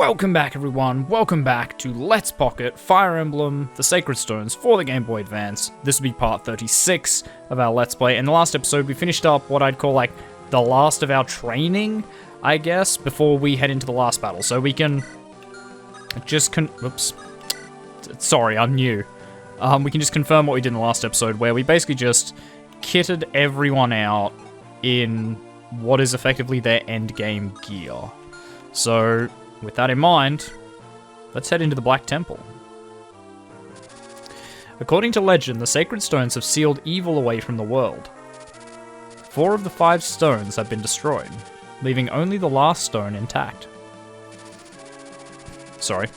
Welcome back everyone, welcome back to Let's Pocket Fire Emblem, the Sacred Stones for the Game Boy Advance. This will be part 36 of our Let's Play. In the last episode we finished up what I'd call like the last of our training, I guess, before we head into the last battle. So we can just oops. Sorry, I'm new. We can just confirm what we did in the last episode, where we basically just kitted everyone out in what is effectively their endgame gear. So, with that in mind, let's head into the Black Temple. According to legend, the Sacred Stones have sealed evil away from the world. 4 of the 5 stones have been destroyed, leaving only the last stone intact. Sorry.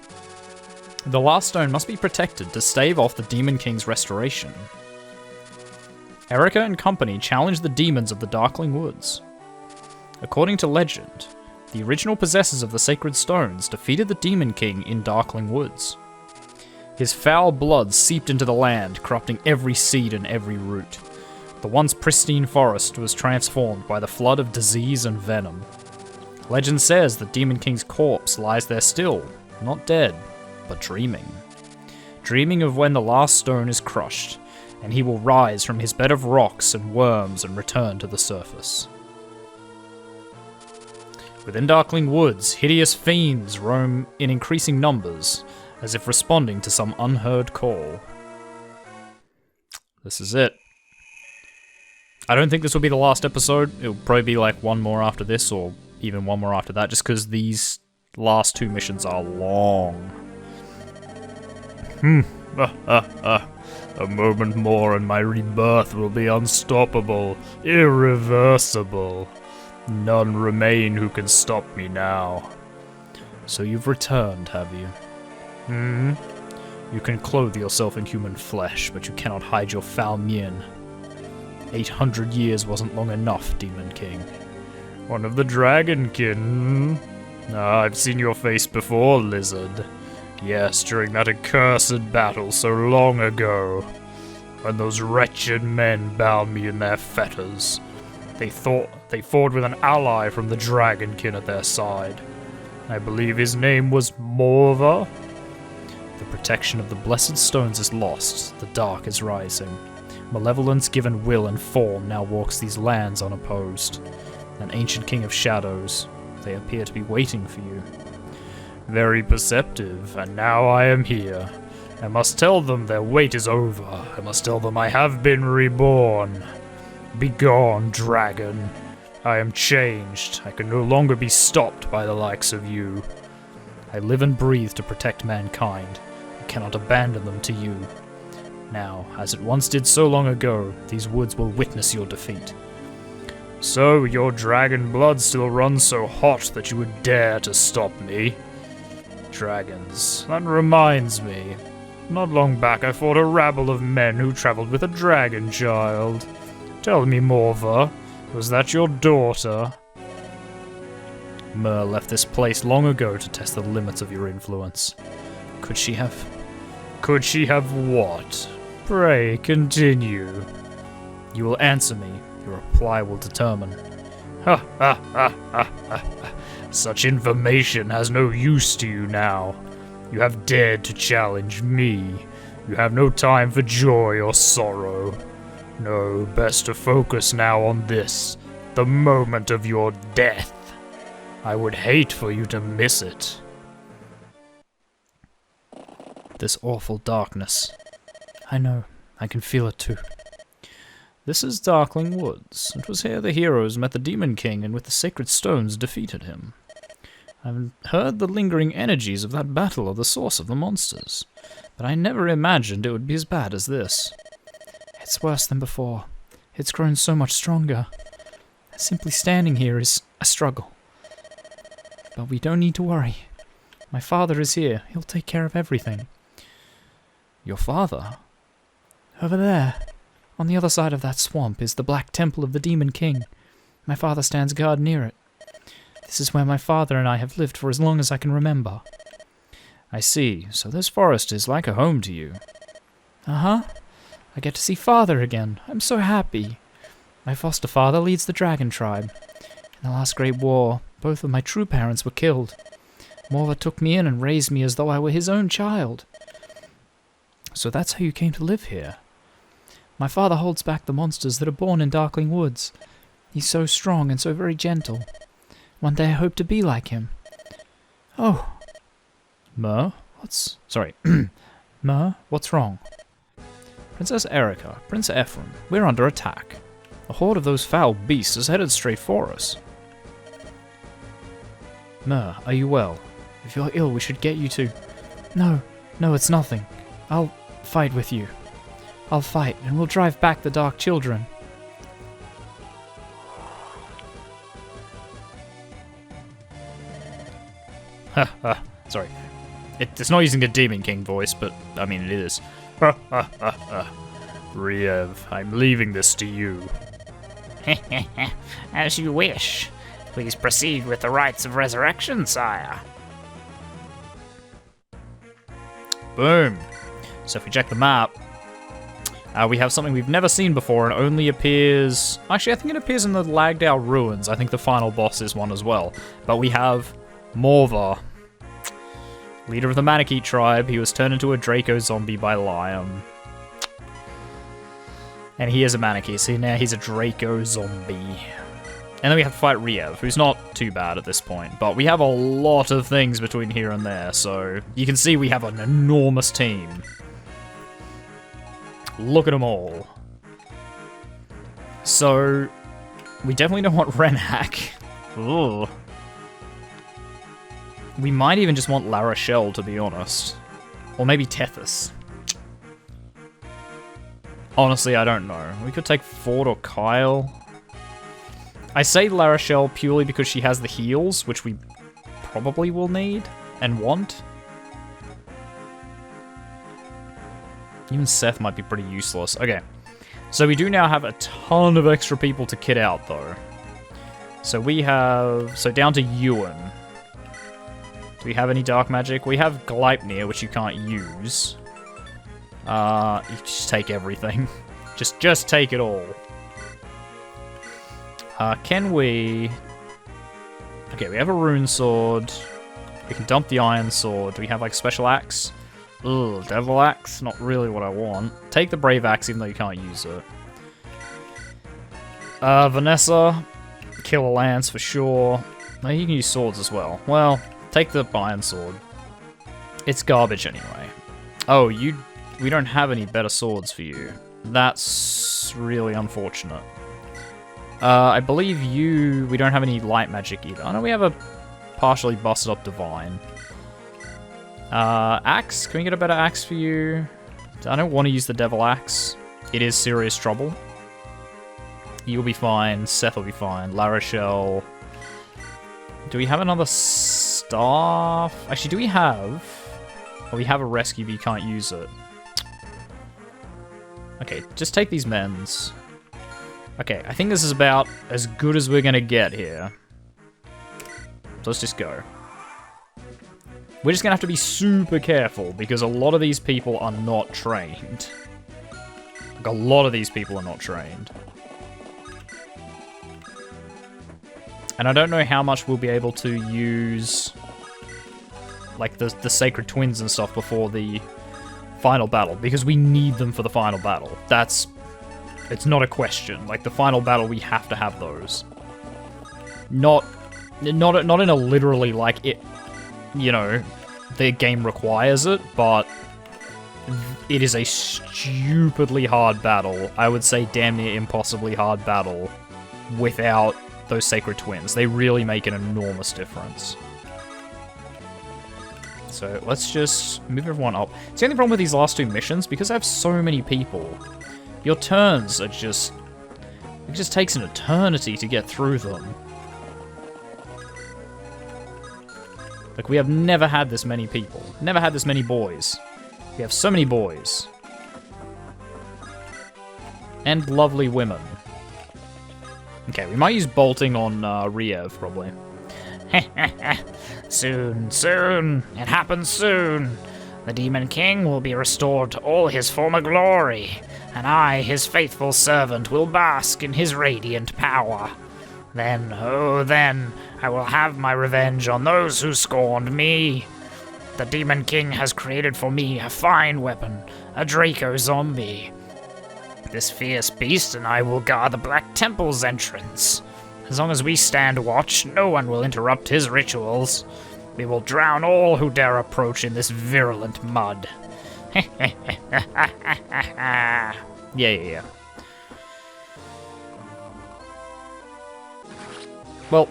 The last stone must be protected to stave off the Demon King's restoration. Erica and company challenge the demons of the Darkling Woods. According to legend, the original possessors of the Sacred Stones defeated the Demon King in Darkling Woods. His foul blood seeped into the land, corrupting every seed and every root. The once pristine forest was transformed by the flood of disease and venom. Legend says the Demon King's corpse lies there still, not dead, but dreaming. Dreaming of when the last stone is crushed, and he will rise from his bed of rocks and worms and return to the surface. Within Darkling Woods, hideous fiends roam in increasing numbers, as if responding to some unheard call. This is it. I don't think this will be the last episode. It'll probably be like one more after this, or even one more after that, just because these last 2 missions are long. A moment more and my rebirth will be unstoppable, irreversible. None remain who can stop me now. So you've returned, have you? You can clothe yourself in human flesh, but you cannot hide your foul mien. 800 years wasn't long enough, Demon King. One of the Dragonkin. I've seen your face before, Lizard. Yes, during that accursed battle so long ago, when those wretched men bound me in their fetters. They fought with an ally from the Dragonkin at their side. I believe his name was Morva. The protection of the Blessed Stones is lost. The dark is rising. Malevolence given will and form now walks these lands unopposed. An ancient king of shadows. They appear to be waiting for you. Very perceptive, and now I am here. I must tell them their wait is over. I must tell them I have been reborn. Begone, dragon. I am changed. I can no longer be stopped by the likes of you. I live and breathe to protect mankind. I cannot abandon them to you. Now, as it once did so long ago, these woods will witness your defeat. So, your dragon blood still runs so hot that you would dare to stop me? Dragons. That reminds me. Not long back I fought a rabble of men who traveled with a dragon child. Tell me, Morva, was that your daughter? Mer left this place long ago to test the limits of your influence. Could she have what? Pray, continue. You will answer me. Your reply will determine. Such information has no use to you now. You have dared to challenge me. You have no time for joy or sorrow. No, best to focus now on this, the moment of your death. I would hate for you to miss it. This awful darkness. I know, I can feel it too. This is Darkling Woods. It was here the heroes met the Demon King and with the Sacred Stones defeated him. I've heard the lingering energies of that battle are the source of the monsters, but I never imagined it would be as bad as this. It's worse than before. It's grown so much stronger. Simply standing here is a struggle. But we don't need to worry. My father is here. He'll take care of everything. Your father? Over there. On the other side of that swamp is the Black Temple of the Demon King. My father stands guard near it. This is where my father and I have lived for as long as I can remember. I see. So this forest is like a home to you. Uh-huh. I get to see father again. I'm so happy. My foster father leads the dragon tribe. In the last great war, both of my true parents were killed. Morva took me in and raised me as though I were his own child. So that's how you came to live here. My father holds back the monsters that are born in Darkling Woods. He's so strong and so very gentle. One day I hope to be like him. Oh. Mer? Sorry. Mer? What's wrong? Princess Erica, Prince Ephraim, we're under attack. A horde of those foul beasts is headed straight for us. Mer, are you well? If you're ill, we should get you to... No, it's nothing. I'll fight with you. I'll fight, and we'll drive back the Dark Children. Sorry. It's not using a Demon King voice, but, I mean, it is. Riev, I'm leaving this to you. As you wish. Please proceed with the rites of resurrection, sire. Boom. So if we check the map, we have something we've never seen before and only appears... Actually, I think it appears in the Lagdale Ruins. I think the final boss is one as well. But we have Morva, leader of the Manakee tribe. He was turned into a Draco zombie by Liam. And he is a Manakee, so now he's a Draco zombie. And then we have to fight Riev, who's not too bad at this point. But we have a lot of things between here and there, so you can see we have an enormous team. Look at them all. So, we definitely don't want Renhack. Ugh. We might even just want La Rochelle, to be honest. Or maybe Tethys. Honestly, I don't know. We could take Ford or Kyle. I say La Rochelle purely because she has the heals, which we probably will need and want. Even Seth might be pretty useless. Okay, so we do now have a ton of extra people to kit out, though. So we have... So down to Ewan. Do we have any dark magic? We have Gleipnir, which you can't use. You just take everything. just take it all. Can we... Okay, we have a rune sword. We can dump the iron sword. Do we have, like, special axe? Ugh, devil axe? Not really what I want. Take the brave axe, even though you can't use it. Vanessa. Kill a lance for sure. No, you can use swords as well. Well, take the iron sword. It's garbage anyway. Oh, we don't have any better swords for you. That's really unfortunate. I believe we don't have any light magic either. I know we have a partially busted up divine. Axe, can we get a better axe for you? I don't want to use the devil axe. It is serious trouble. You'll be fine, Seth will be fine, La Rochelle. Do we have another staff? Actually, do we have... Oh, we have a rescue, but you can't use it. Okay, just take these men's. Okay, I think this is about as good as we're gonna get here. So let's just go. We're just gonna have to be super careful, because a lot of these people are not trained. Like, a lot of these people are not trained. And I don't know how much we'll be able to use, like, the Sacred Twins and stuff before the final battle, because we need them for the final battle. It's not a question. Like, the final battle, we have to have those. Not in a literally, like, it, you know, the game requires it, but it is a stupidly hard battle. I would say damn near impossibly hard battle without those Sacred Twins. They really make an enormous difference. So let's just move everyone up. It's the only problem with these last two missions, because I have so many people, your turns are just... It just takes an eternity to get through them. Like, we have never had this many people. Never had this many boys. We have so many boys. And lovely women. Okay, we might use bolting on Riev, probably. Soon. It happens soon. The Demon King will be restored to all his former glory, and I, his faithful servant, will bask in his radiant power. Then, oh then, I will have my revenge on those who scorned me. The Demon King has created for me a fine weapon, a Draco zombie. This fierce beast and I will guard the Black Temple's entrance. As long as we stand watch, no one will interrupt his rituals. We will drown all who dare approach in this virulent mud. Yeah. Well,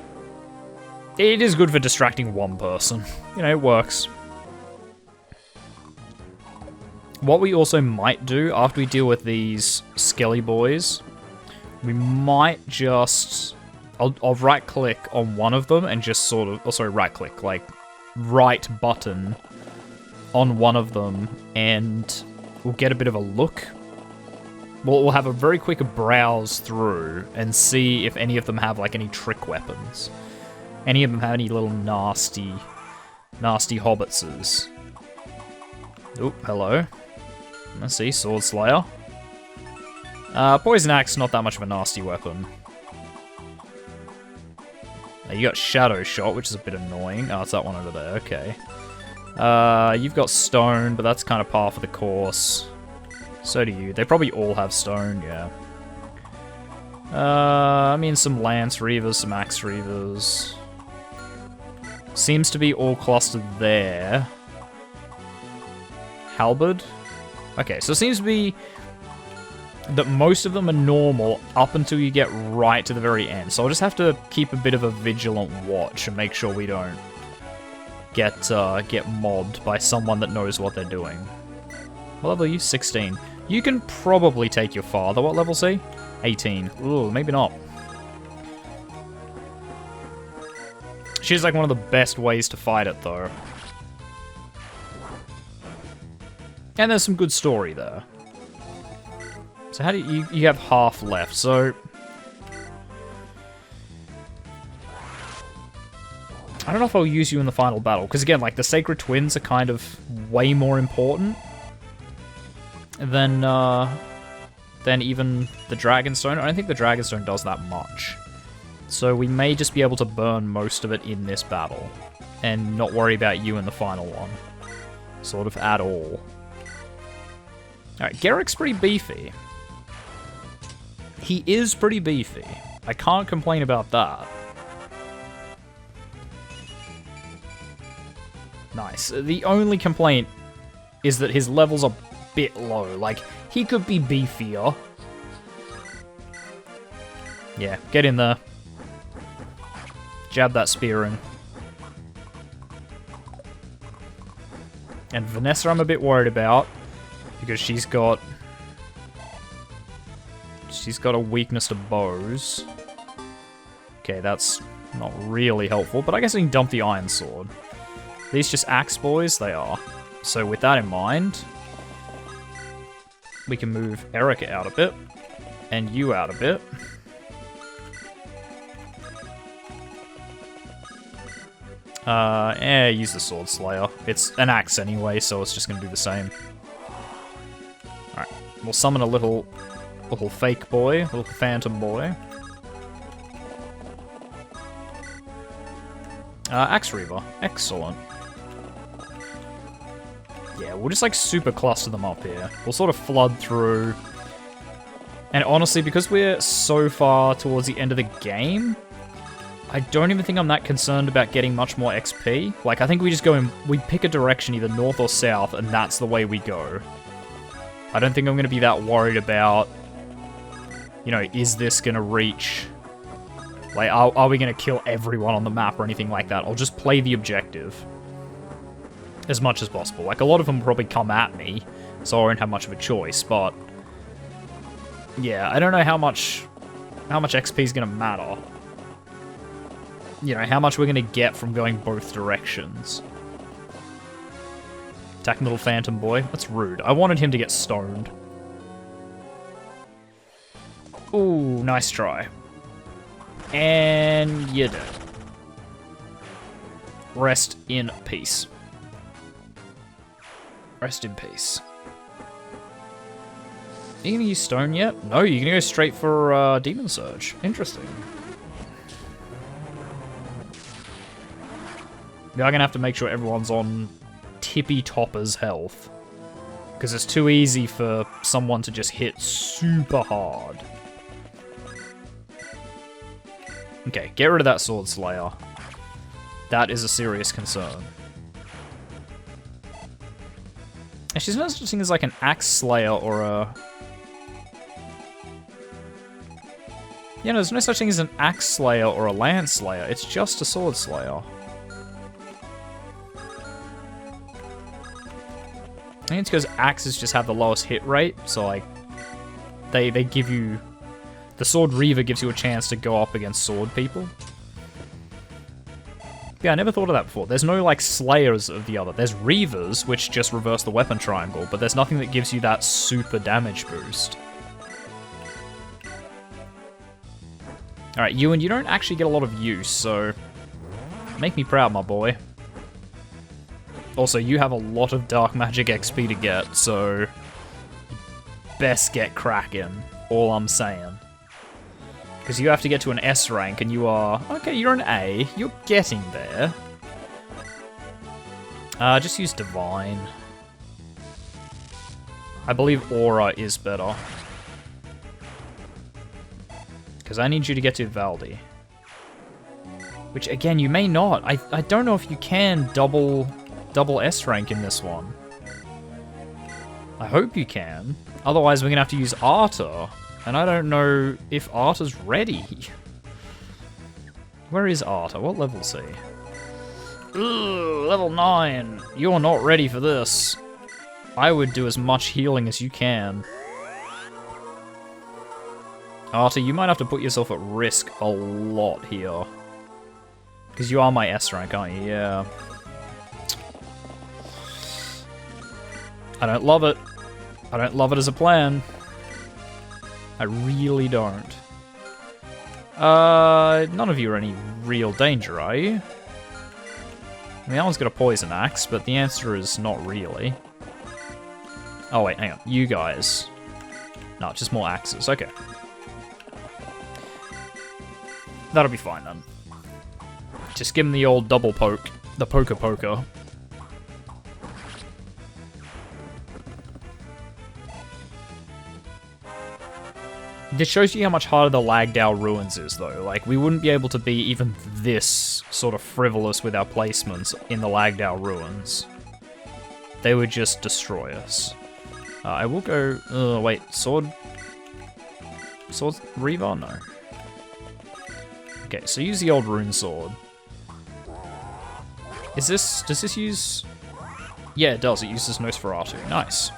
it is good for distracting one person. You know, it works. What we also might do after we deal with these skelly boys, we might just... I'll right-click on one of them and just sort of... Oh, sorry, right-click. Like, right button on one of them, and we'll get a bit of a look. We'll have a very quick browse through and see if any of them have, like, any trick weapons. Any of them have any little nasty hobbitses. Oh, hello. Let's see, Sword Slayer. Poison Axe, not that much of a nasty weapon. You got Shadow Shot, which is a bit annoying. Oh, it's that one over there, okay. You've got Stone, but that's kind of par for the course. So do you. They probably all have Stone, yeah. I mean, some Lance Reavers, some Axe Reavers. Seems to be all clustered there. Halberd? Okay, so it seems to be that most of them are normal up until you get right to the very end. So I'll just have to keep a bit of a vigilant watch and make sure we don't get mobbed by someone that knows what they're doing. What level are you? 16. You can probably take your father. What level is he? 18. Ooh, maybe not. She's like one of the best ways to fight it, though. And there's some good story there. So how do you have half left, so... I don't know if I'll use you in the final battle, because again, like, the Sacred Twins are kind of way more important than even the Dragonstone. I don't think the Dragonstone does that much. So we may just be able to burn most of it in this battle, and not worry about you in the final one. Sort of at all. Alright, Garrick's pretty beefy. He is pretty beefy. I can't complain about that. Nice. The only complaint is that his levels are a bit low. Like, he could be beefier. Yeah, get in there. Jab that spear in. And Vanessa I'm a bit worried about, because she's got a weakness to bows. Okay, that's not really helpful, but I guess we can dump the Iron Sword. These just axe boys? They are. So with that in mind, we can move Erica out a bit, and you out a bit. Use the Sword Slayer. It's an axe anyway, so it's just going to do the same. Alright, we'll summon a little fake boy, a little phantom boy. Axe Reaver. Excellent. Yeah, we'll just like super cluster them up here. We'll sort of flood through. And honestly, because we're so far towards the end of the game, I don't even think I'm that concerned about getting much more XP. Like, I think we just go and we pick a direction, either north or south, and that's the way we go. I don't think I'm going to be that worried about, you know, is this going to reach... Like, are we going to kill everyone on the map or anything like that? I'll just play the objective as much as possible. Like, a lot of them will probably come at me, so I won't have much of a choice, but... Yeah, I don't know how much XP is going to matter. You know, how much we're going to get from going both directions. Attacking little phantom boy. That's rude. I wanted him to get stoned. Ooh, nice try. And you're dead. Rest in peace. Rest in peace. Are you going to use stone yet? No, you're going to go straight for Demon Surge. Interesting. We are going to have to make sure everyone's on tippy-toppers health. Because it's too easy for someone to just hit super hard. Okay, get rid of that Sword Slayer. That is a serious concern. Actually, there's no such thing as like an Axe Slayer or a... Yeah, no, there's no such thing as an Axe Slayer or a Lance Slayer. It's just a Sword Slayer. I think it's because axes just have the lowest hit rate, so like they give you the Sword Reaver gives you a chance to go up against sword people. Yeah, I never thought of that before. There's no like Slayers of the other. There's Reavers, which just reverse the weapon triangle, but there's nothing that gives you that super damage boost. Alright, Ewan, you don't actually get a lot of use, so make me proud, my boy. Also, you have a lot of dark magic XP to get, so best get cracking, all I'm saying. Because you have to get to an S rank, and you are... Okay, you're an A. You're getting there. Just use Divine. I believe Aura is better. Because I need you to get to Valdi. Which, again, you may not. I don't know if you can double S rank in this one. I hope you can. Otherwise, we're going to have to use Arta. And I don't know if Arta's ready. Where is Arta? What level is he? Ugh, level 9. You're not ready for this. I would do as much healing as you can. Arta, you might have to put yourself at risk a lot here. Because you are my S rank, aren't you? Yeah. I don't love it. I don't love it as a plan. I really don't. None of you are any real danger, are you? I mean, that one's got a poison axe, but the answer is not really. Oh wait, hang on. You guys. No, just more axes. Okay. That'll be fine then. Just give him the old double poke. The poker. This shows you how much harder the Lagdao Ruins is, though. Like, we wouldn't be able to be even this sort of frivolous with our placements in the Lagdao Ruins. They would just destroy us. I will go... wait, Sword Reaver? No. Okay, so use the old Rune Sword. Does this use... Yeah, it does. It uses Nosferatu. Nice.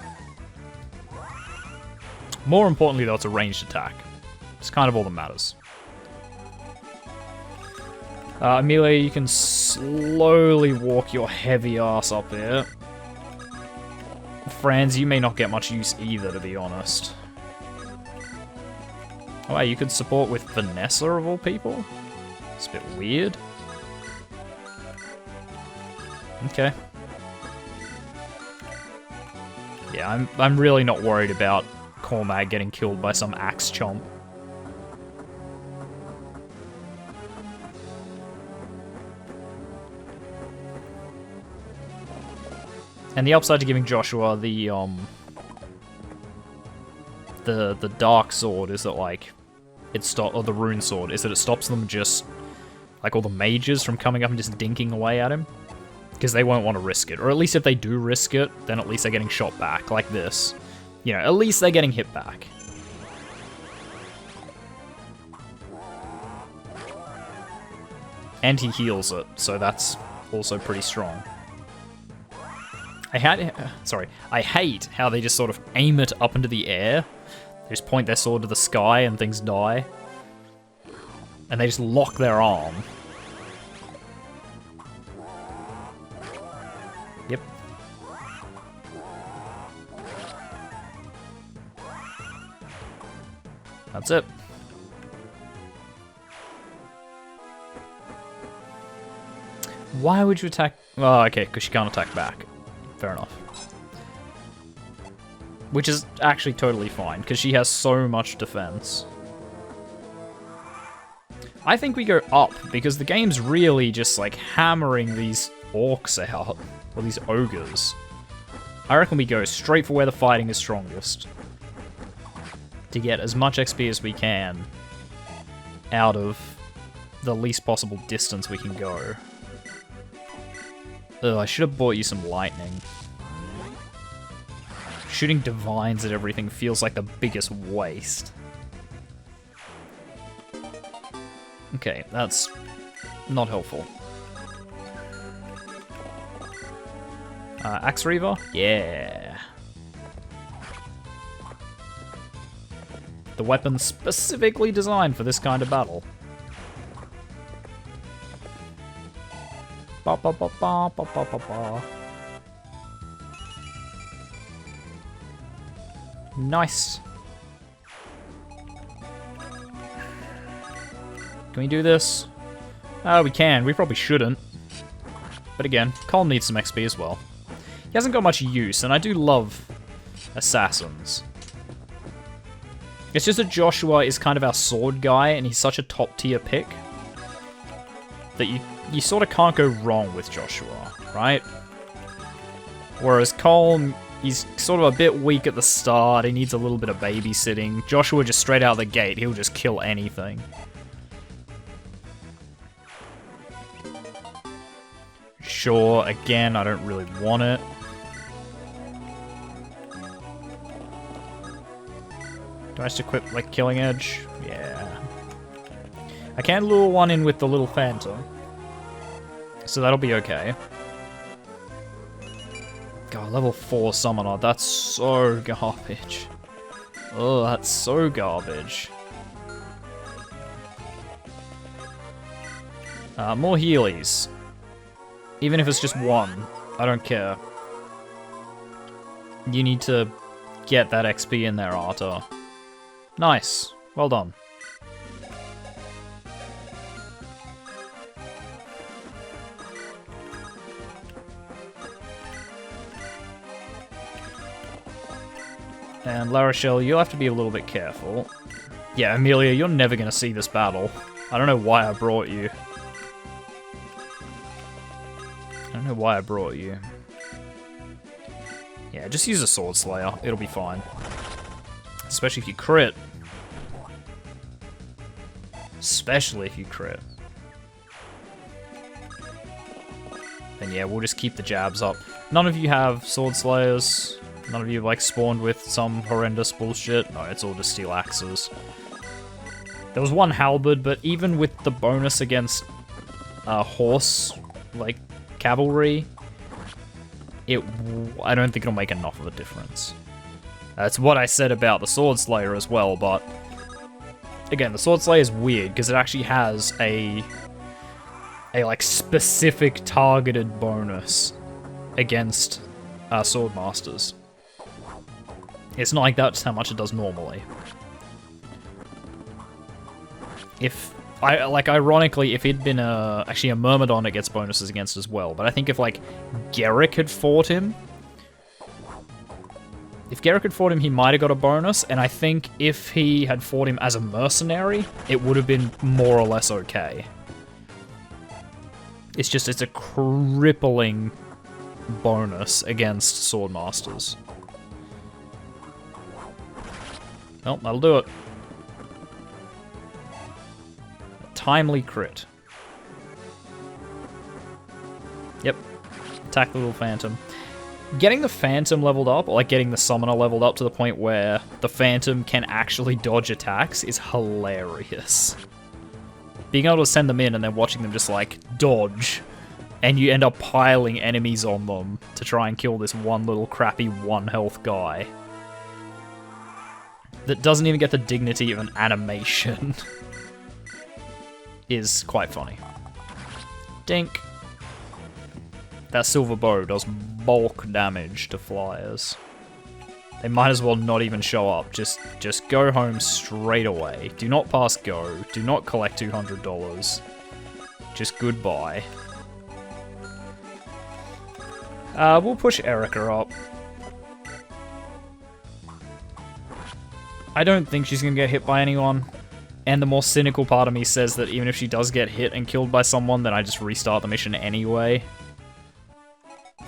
More importantly, though, it's a ranged attack. It's kind of all that matters. Amelia, you can slowly walk your heavy ass up here. Franz, you may not get much use either, to be honest. Oh, hey, you could support with Vanessa, of all people? It's a bit weird. Okay. Yeah, I'm really not worried about Cormag getting killed by some axe chomp. And the upside to giving Joshua the dark sword is that, like, or the rune sword is that it stops them just, like, all the mages from coming up and just dinking away at him. Because they won't want to risk it. Or at least if they do risk it, then at least they're getting shot back, like this. You know, at least they're getting hit back. And he heals it, so that's also pretty strong. I hate how they just sort of aim it up into the air. They just point their sword to the sky and things die. And they just lock their arm. Yep. That's it. Why would you attack? Oh, okay, because she can't attack back. Fair enough. Which is actually totally fine, because she has so much defense. I think we go up, because the game's really just, like, hammering these orcs out. Or these ogres. I reckon we go straight for where the fighting is strongest. To get as much XP as we can out of the least possible distance we can go. Ugh, I should have bought you some lightning. Shooting divines at everything feels like the biggest waste. Okay, that's not helpful. Axe Reaver? Yeah. The weapon specifically designed for this kind of battle. Ba ba ba ba ba ba ba ba. Nice. Can we do this? We can. We probably shouldn't. But again, Colm needs some XP as well. He hasn't got much use, and I do love assassins. It's just that Joshua is kind of our sword guy, and he's such a top tier pick that you sort of can't go wrong with Joshua, right? Whereas Colm, he's sort of a bit weak at the start, he needs a little bit of babysitting. Joshua just straight out of the gate, he'll just kill anything. Sure, again, I don't really want it. Do I just equip, like, Killing Edge? Yeah. I can lure one in with the little phantom. So that'll be okay. God, level 4 summoner, that's so garbage. Oh, that's so garbage. More Healies. Even if it's just one, I don't care. You need to get that XP in there, Arthur. Nice. Well done. And La Rochelle, you'll have to be a little bit careful. Yeah, Amelia, you're never going to see this battle. I don't know why I brought you. I don't know why I brought you. Yeah, just use a Sword Slayer. It'll be fine. Especially if you crit. Especially if you crit. Then yeah, we'll just keep the jabs up. None of you have Sword Slayers. None of you like spawned with some horrendous bullshit. No, it's all just steel axes. There was one halberd, but even with the bonus against horse, like cavalry, I don't think it'll make enough of a difference. That's what I said about the Sword Slayer as well, but again, the Sword Slayer is weird because it actually has a like specific targeted bonus against Sword Masters. It's not like that's how much it does normally. Ironically, if it'd been actually a Myrmidon, it gets bonuses against as well. But I think if like Garrick had fought him, he might have got a bonus. And I think if he had fought him as a mercenary, it would have been more or less okay. It's just, it's a crippling bonus against Sword Masters. Well, that'll do it. Timely crit. Yep. Attack the little phantom. Getting the phantom leveled up, or like getting the summoner leveled up to the point where the phantom can actually dodge attacks is hilarious. Being able to send them in and then watching them just like dodge, and you end up piling enemies on them to try and kill this one little crappy 1 health guy that doesn't even get the dignity of an animation is quite funny. Dink. That silver bow does bulk damage to flyers. They might as well not even show up. Just go home straight away. Do not pass go. Do not collect $200. Just goodbye. We'll push Erica up. I don't think she's gonna get hit by anyone. And the more cynical part of me says that even if she does get hit and killed by someone, then I just restart the mission anyway.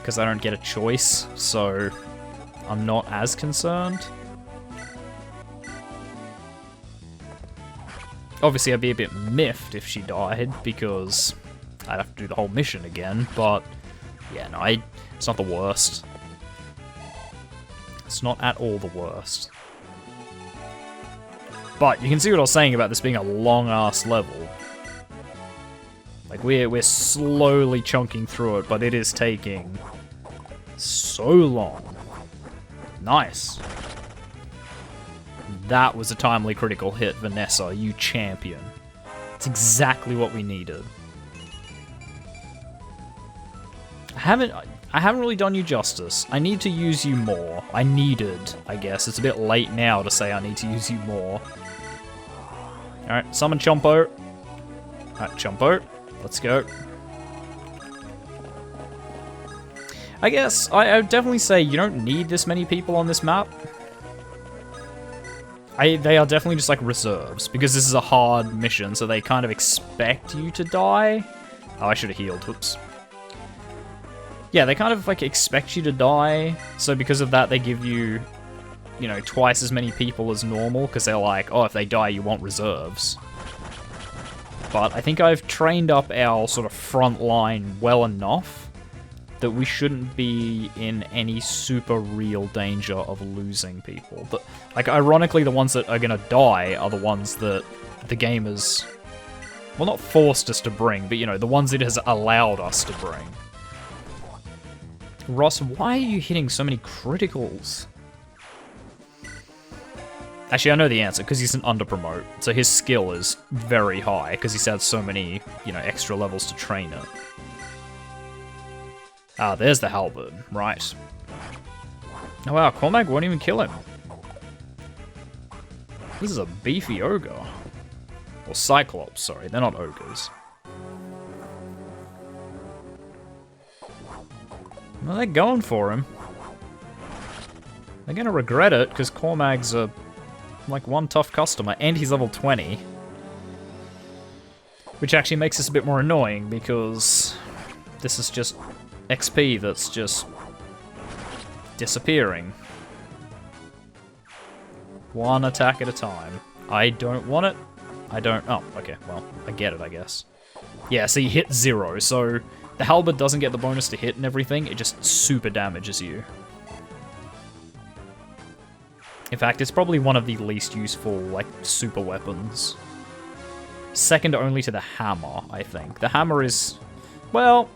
because I don't get a choice, so I'm not as concerned. Obviously, I'd be a bit miffed if she died, because I'd have to do the whole mission again, but yeah, no, it's not the worst. It's not at all the worst. But you can see what I was saying about this being a long-ass level. Like, we're slowly chunking through it, but it is taking so long. Nice. That was a timely critical hit, Vanessa, you champion. It's exactly what we needed. I haven't really done you justice. I need to use you more. I guess. It's a bit late now to say I need to use you more. Alright, summon Chompo. Alright, Chompo. Let's go. I guess, I would definitely say you don't need this many people on this map. They are definitely just like reserves, because this is a hard mission, so they kind of expect you to die. Oh, I should have healed, whoops. Yeah, they kind of like expect you to die, so because of that they give you, you know, twice as many people as normal, because they're like, oh, if they die you want reserves. But I think I've trained up our sort of front line well enough that we shouldn't be in any super real danger of losing people. But, like, ironically, the ones that are gonna die are the ones that the game has, well, not forced us to bring, but, you know, the ones it has allowed us to bring. Ross, why are you hitting so many criticals? Actually, I know the answer, because he's an under-promote, so his skill is very high, because he's had so many, you know, extra levels to train it. Ah, there's the halberd, right. Oh wow, Cormac won't even kill him. This is a beefy ogre. Or Cyclops, sorry, they're not ogres. Well, they're going for him. They're gonna regret it, because Cormag's a, like, one tough customer, and he's level 20. Which actually makes this a bit more annoying, because this is just XP that's just disappearing. One attack at a time. I don't want it. I don't... Oh, okay, well, I get it, I guess. Yeah, so you hit 0, so the halberd doesn't get the bonus to hit and everything, it just super damages you. In fact, it's probably one of the least useful, like, super weapons. Second only to the hammer, I think. The hammer is... well...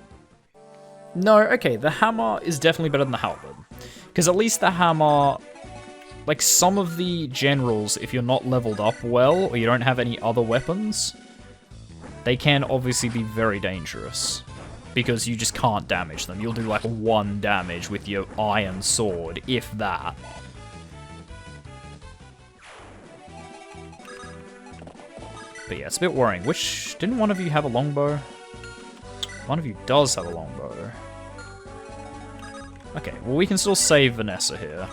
no, okay, the hammer is definitely better than the halberd. Because at least the hammer... like, some of the generals, if you're not leveled up well, or you don't have any other weapons, they can obviously be very dangerous. Because you just can't damage them. You'll do, like, 1 damage with your iron sword, if that. But yeah, it's a bit worrying. Which... didn't one of you have a longbow? One of you does have a longbow. Okay, well we can still save Vanessa here.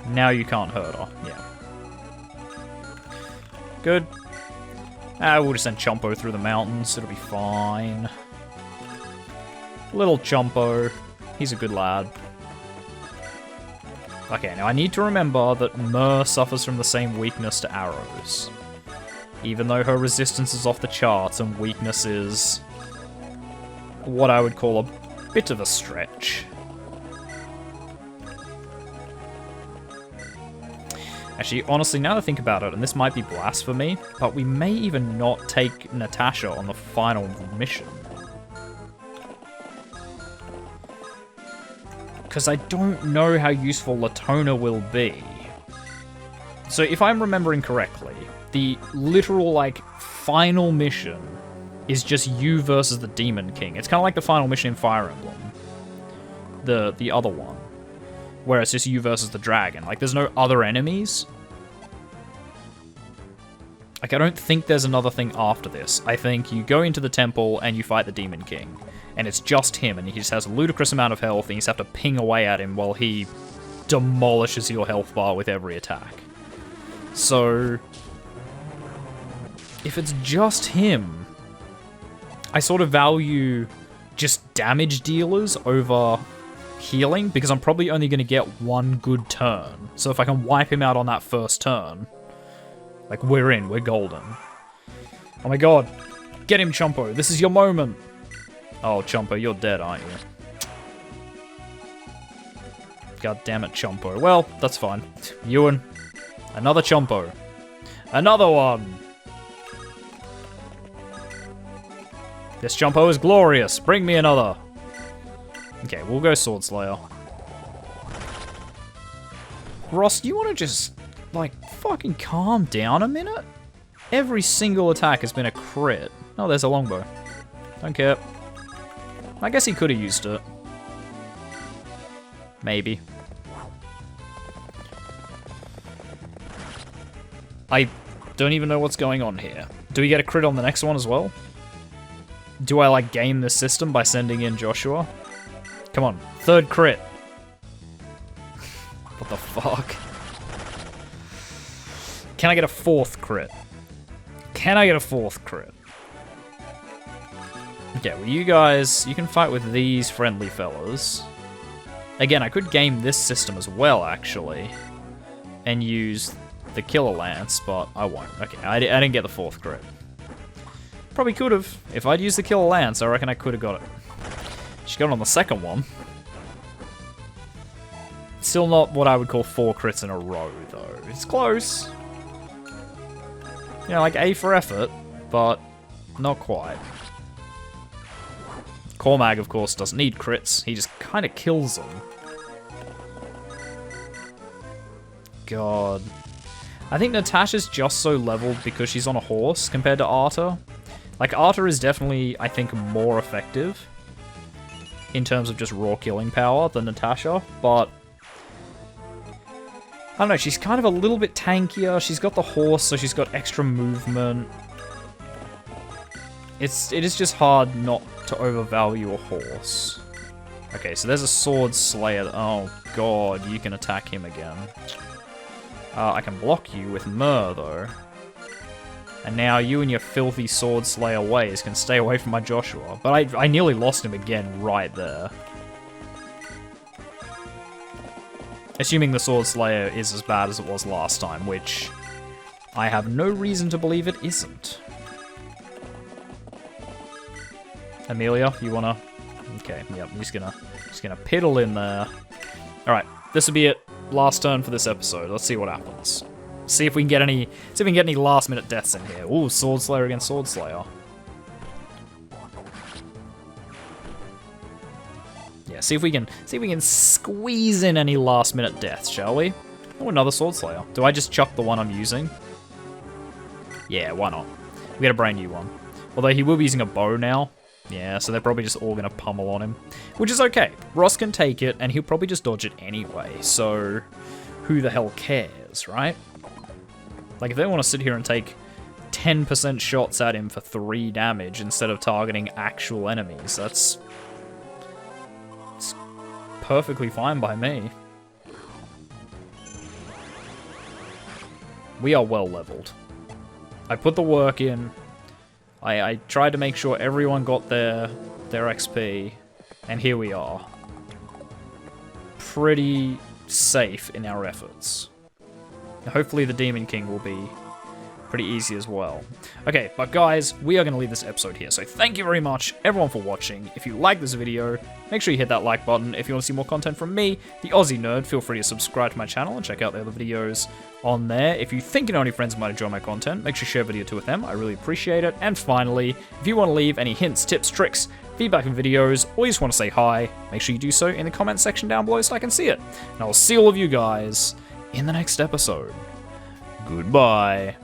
Now you can't hurt her, yeah. Good. We'll just send Chompo through the mountains, it'll be fine. Little Chompo, he's a good lad. Okay, now I need to remember that Myr suffers from the same weakness to arrows. Even though her resistance is off the charts and weakness is what I would call a bit of a stretch. Actually, honestly, now that I think about it, and this might be blasphemy, but we may even not take Natasha on the final mission. Because I don't know how useful Latona will be. So if I'm remembering correctly, the literal, like, final mission is just you versus the Demon King. It's kind of like the final mission in Fire Emblem. The other one. Where it's just you versus the dragon. Like, there's no other enemies. Like, I don't think there's another thing after this. I think you go into the temple and you fight the Demon King. And it's just him, and he just has a ludicrous amount of health, and you just have to ping away at him while he demolishes your health bar with every attack. So, if it's just him, I sort of value just damage dealers over healing, because I'm probably only going to get one good turn. So if I can wipe him out on that first turn, like, we're golden. Oh my god. Get him, Chompo. This is your moment. Oh, Chompo, you're dead, aren't you? God damn it, Chompo. Well, that's fine. Ewan. Another Chompo. Another one. This Chompo is glorious. Bring me another. Okay, we'll go Sword Slayer. Ross, do you want to just, like, fucking calm down a minute? Every single attack has been a crit. Oh, there's a longbow. Don't care. I guess he could have used it. Maybe. I don't even know what's going on here. Do we get a crit on the next one as well? Do I, like, game this system by sending in Joshua? Come on, third crit. What the fuck? Can I get a fourth crit? Can I get a fourth crit? Okay, well, you guys, you can fight with these friendly fellas. Again, I could game this system as well, actually, and use the Killer Lance, but I won't. Okay, I didn't get the fourth crit. Probably could have. If I'd used the Killer Lance, I reckon I could have got it. She got it on the second one. Still not what I would call 4 crits in a row, though. It's close. You know, like A for effort, but not quite. Cormag, of course, doesn't need crits. He just kind of kills them. God. I think Natasha's just so leveled because she's on a horse compared to Arta. Like, Arta is definitely, I think, more effective in terms of just raw killing power than Natasha, but I don't know, she's kind of a little bit tankier. She's got the horse, so she's got extra movement. It is just hard not to overvalue a horse. Okay, so there's a Sword Slayer. Oh god, you can attack him again. I can block you with Myrrh, though. And now you and your filthy Sword Slayer ways can stay away from my Joshua. But I nearly lost him again right there. Assuming the Sword Slayer is as bad as it was last time, which I have no reason to believe it isn't. Amelia, you wanna? Okay, yep, I'm just gonna piddle in there. Alright, this will be it. Last turn for this episode. Let's see what happens. See if we can get any last minute deaths in here. Ooh, Sword Slayer against Sword Slayer. Yeah, see if we can squeeze in any last minute deaths, shall we? Oh, another Sword Slayer. Do I just chuck the one I'm using? Yeah, why not? We get a brand new one. Although he will be using a bow now. Yeah, so they're probably just all gonna pummel on him. Which is okay. Ross can take it, and he'll probably just dodge it anyway, so who the hell cares, right? Like, if they want to sit here and take 10% shots at him for 3 damage instead of targeting actual enemies, it's perfectly fine by me. We are well leveled. I put the work in. I tried to make sure everyone got their XP, and here we are. Pretty safe in our efforts. Hopefully the Demon King will be pretty easy as well. Okay, but guys, we are going to leave this episode here, so thank you very much, everyone, for watching. If you like this video, make sure you hit that like button. If you want to see more content from me, the Aussie Nerd, feel free to subscribe to my channel and check out the other videos on there. If you think you know any friends who might enjoy my content, make sure you share a video too with them. I really appreciate it. And finally, if you want to leave any hints, tips, tricks, feedback in videos, or you just want to say hi, make sure you do so in the comment section down below so I can see it. And I'll see all of you guys in the next episode. Goodbye.